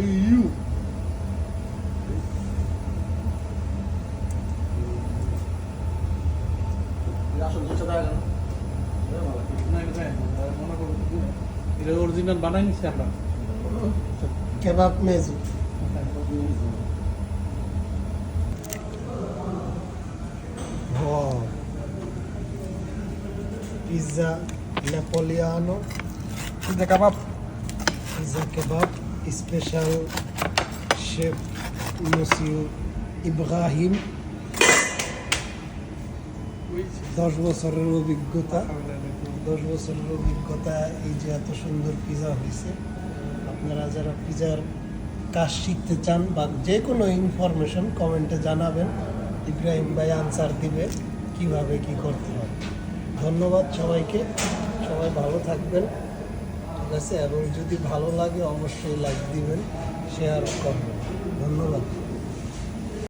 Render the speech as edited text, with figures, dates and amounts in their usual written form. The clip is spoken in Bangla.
ইউ এটা অরিজিনাল বানাই নিচ্ছি আমরা কেবাব মেজু pizza napoletana pizza kebab pizza kebab special chef monsieur Ibrahim 10 বছরের অভিজ্ঞতা এই যে এত সুন্দর পিৎজা হয়েছে। আপনারা যারা পিৎজার কাজ শিখতে চান বা যে কোনো ইনফরমেশন কমেন্টে জানাবেন, ইব্রাহিম ভাই আনসার দিবে কিভাবে কি করতে হবে। ধন্যবাদ সবাইকে, সবাই ভালো থাকবেন, ঠিক আছে? এবং যদি ভালো লাগে অবশ্যই লাইক দিবেন, শেয়ার করবেন। ধন্যবাদ।